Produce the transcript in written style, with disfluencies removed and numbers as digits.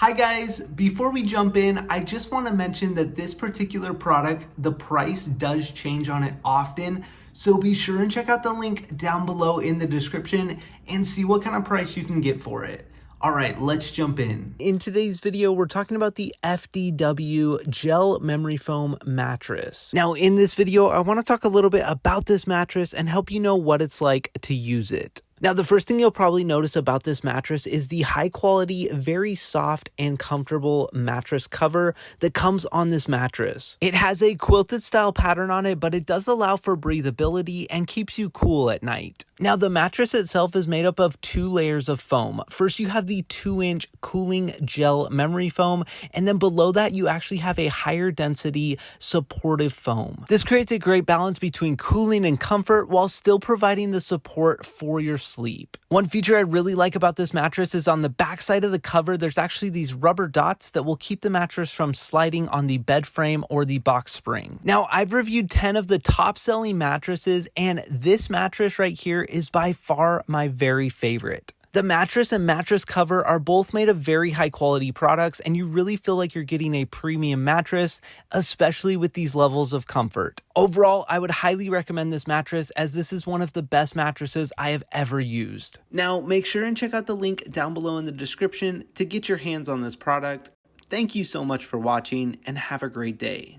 Hi guys, before we jump in, I just want to mention that this particular product, the price does change on it often. So be sure and check out the link down below in the description and see what kind of price you can get for it. All right, let's jump in. In today's video, we're talking about the FDW gel memory foam mattress. Now, in this video, I want to talk a little bit about this mattress and help you know what it's like to use it. Now, the first thing you'll probably notice about this mattress is the high quality, very soft and comfortable mattress cover that comes on this mattress. It has a quilted style pattern on it, but it does allow for breathability and keeps you cool at night. Now, the mattress itself is made up of 2 layers of foam. First, you have the 2-inch cooling gel memory foam, and then below that, you actually have a higher density supportive foam. This creates a great balance between cooling and comfort while still providing the support for your sleep. One feature I really like about this mattress is on the back side of the cover, there's actually these rubber dots that will keep the mattress from sliding on the bed frame or the box spring. Now, I've reviewed 10 of the top selling mattresses, and this mattress right here is by far my very favorite. The mattress and mattress cover are both made of very high quality products, and you really feel like you're getting a premium mattress, especially with these levels of comfort. Overall, I would highly recommend this mattress as this is one of the best mattresses I have ever used. Now, make sure and check out the link down below in the description to get your hands on this product. Thank you so much for watching and have a great day.